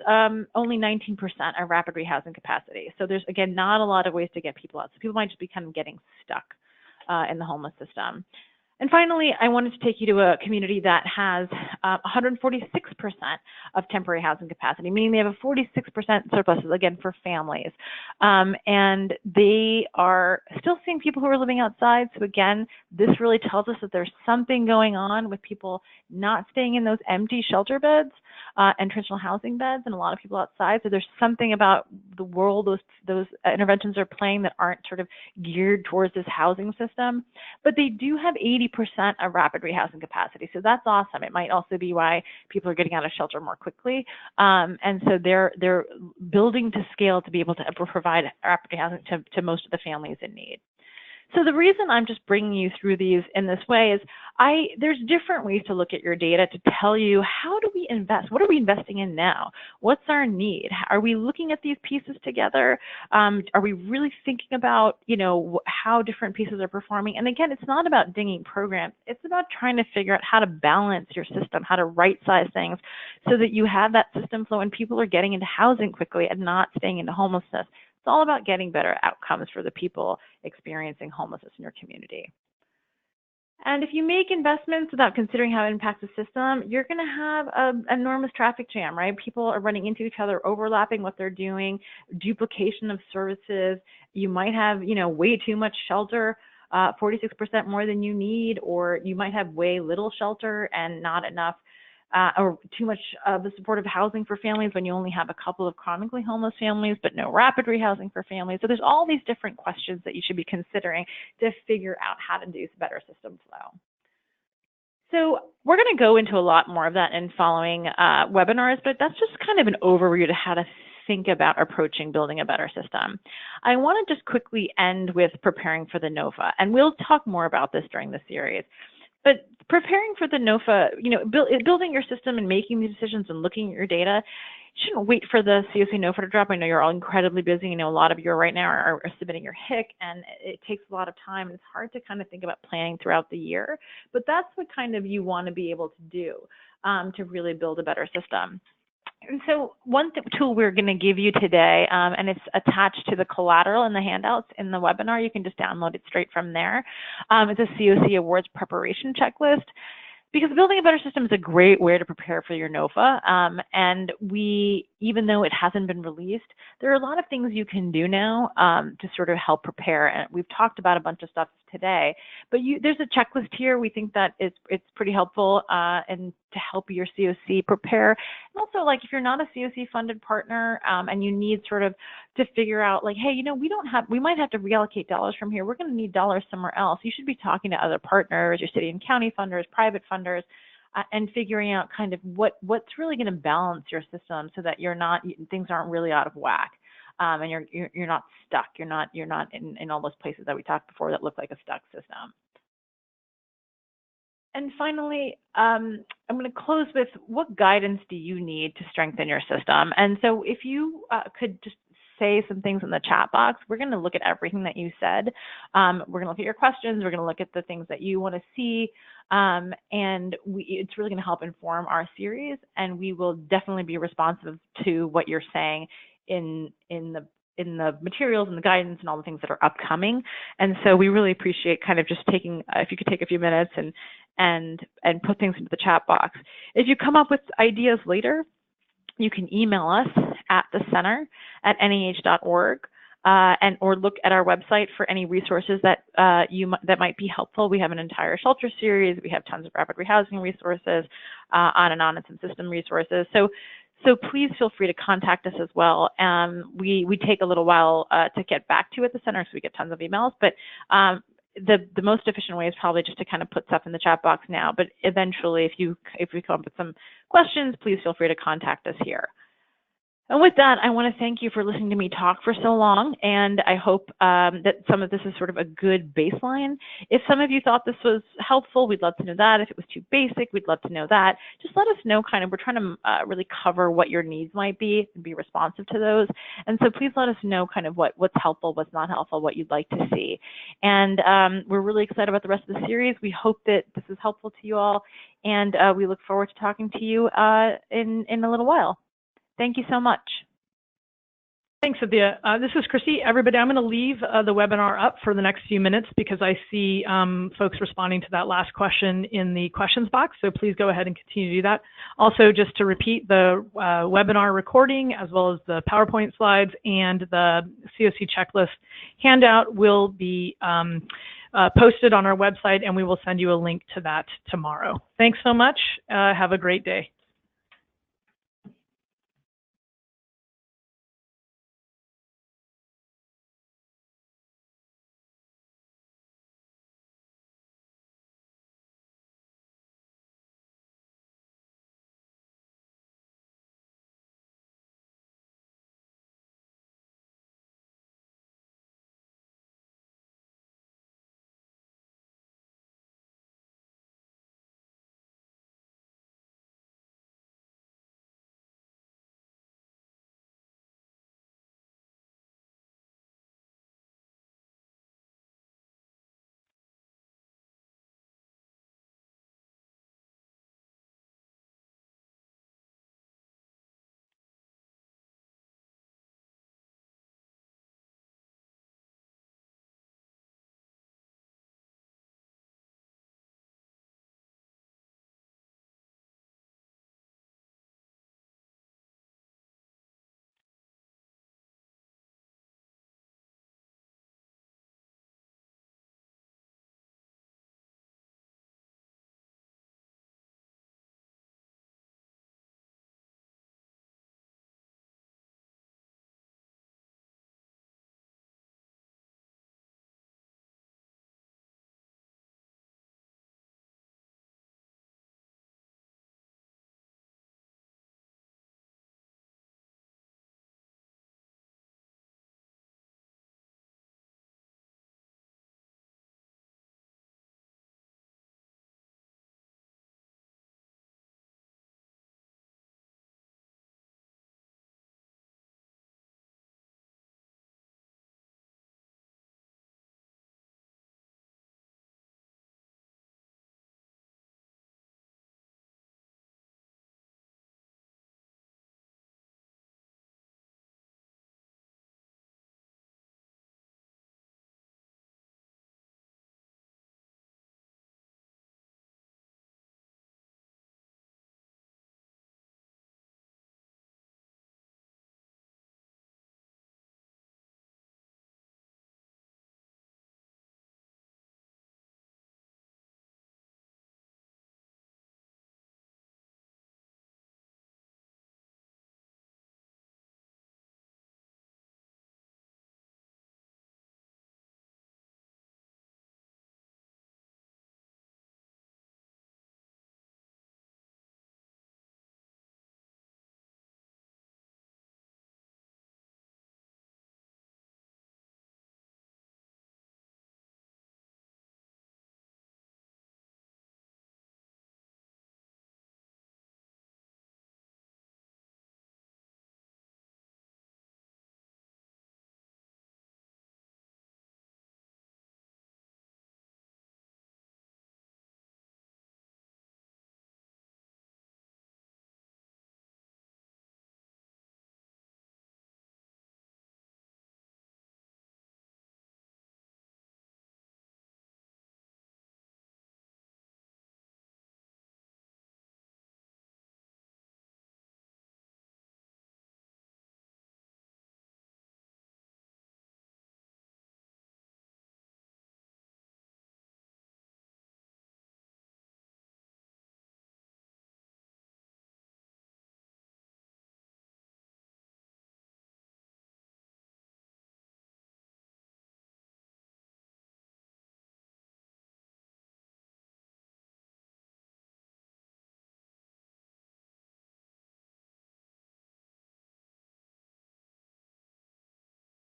only 19% of rapid rehousing capacity. So there's, again, not a lot of ways to get people out. So people might just be kind of getting stuck in the homeless system. And finally, I wanted to take you to a community that has 146% of temporary housing capacity, meaning they have a 46% surplus, again, for families. And they are still seeing people who are living outside. So again, this really tells us that there's something going on with people not staying in those empty shelter beds and transitional housing beds, and a lot of people outside. So there's something about the world those interventions are playing that aren't sort of geared towards this housing system. But they do have 80% of rapid rehousing capacity. So that's awesome. It might also be why people are getting out of shelter more quickly. And so they're building to scale to be able to provide rapid rehousing to most of the families in need. So the reason I'm just bringing you through these in this way is there's different ways to look at your data to tell you, how do we invest? What are we investing in now? What's our need? Are we looking at these pieces together? Are we really thinking about, how different pieces are performing? And again, it's not about dinging programs. It's about trying to figure out how to balance your system, how to right-size things so that you have that system flow and people are getting into housing quickly and not staying into homelessness. It's all about getting better outcomes for the people experiencing homelessness in your community. And if you make investments without considering how it impacts the system, you're going to have an enormous traffic jam, right? People are running into each other, overlapping what they're doing, duplication of services. You might have, way too much shelter, 46% more than you need, or you might have way little shelter and not enough or too much of the supportive housing for families when you only have a couple of chronically homeless families, but no rapid rehousing for families. So there's all these different questions that you should be considering to figure out how to do better system flow. So we're going to go into a lot more of that in following webinars, but that's just kind of an overview to how to think about approaching building a better system. I want to just quickly end with preparing for the NOFA, and we'll talk more about this during the series. But preparing for the NOFA, building your system and making these decisions and looking at your data, you shouldn't wait for the CoC NOFA to drop. I know you're all incredibly busy. A lot of you right now are submitting your HIC, and it takes a lot of time. It's hard to kind of think about planning throughout the year, but that's what kind of you want to be able to do to really build a better system. And so one tool we're going to give you today, and it's attached to the collateral in the handouts in the webinar. You can just download it straight from there. It's a CoC Awards preparation checklist. Because building a better system is a great way to prepare for your NOFA. And even though it hasn't been released, there are a lot of things you can do now to sort of help prepare. And we've talked about a bunch of stuff today, but there's a checklist here. We think that it's pretty helpful and to help your CoC prepare. And also, like, if you're not a CoC funded partner and you need sort of to figure out, like, hey, we might have to reallocate dollars from here. We're going to need dollars somewhere else. You should be talking to other partners, your city and county funders, private funders, and figuring out kind of what's really going to balance your system so that things aren't really out of whack. And you're not stuck. You're not in all those places that we talked before that look like a stuck system. And finally, I'm going to close with, what guidance do you need to strengthen your system? And so if you could just say some things in the chat box. We're going to look at everything that you said. We're going to look at your questions. We're going to look at the things that you want to see. And it's really going to help inform our series. And we will definitely be responsive to what you're saying in the materials and the guidance and all the things that are upcoming. And so we really appreciate kind of just taking, if you could take a few minutes and put things into the chat box. If you come up with ideas later, you can email us at thecenter@neh.org or look at our website for any resources that that might be helpful. We have an entire shelter series. We have tons of rapid rehousing resources, on and some system resources. So please feel free to contact us as well. We take a little while to get back to you at the center, so we get tons of emails. But the most efficient way is probably just to kind of put stuff in the chat box now. But eventually, if we come up with some questions, please feel free to contact us here. And with that, I want to thank you for listening to me talk for so long, and I hope that some of this is sort of a good baseline. If some of you thought this was helpful, we'd love to know that. If it was too basic, we'd love to know that. Just let us know kind of, we're trying to really cover what your needs might be and be responsive to those. And so please let us know kind of what's helpful, what's not helpful, what you'd like to see. And we're really excited about the rest of the series. We hope that this is helpful to you all, and we look forward to talking to you in a little while. Thank you so much. Thanks, Adhya. This is Chrissy. Everybody, I'm going to leave the webinar up for the next few minutes because I see folks responding to that last question in the questions box, so please go ahead and continue to do that. Also, just to repeat, the webinar recording as well as the PowerPoint slides and the CoC checklist handout will be posted on our website, and we will send you a link to that tomorrow. Thanks so much. Have a great day.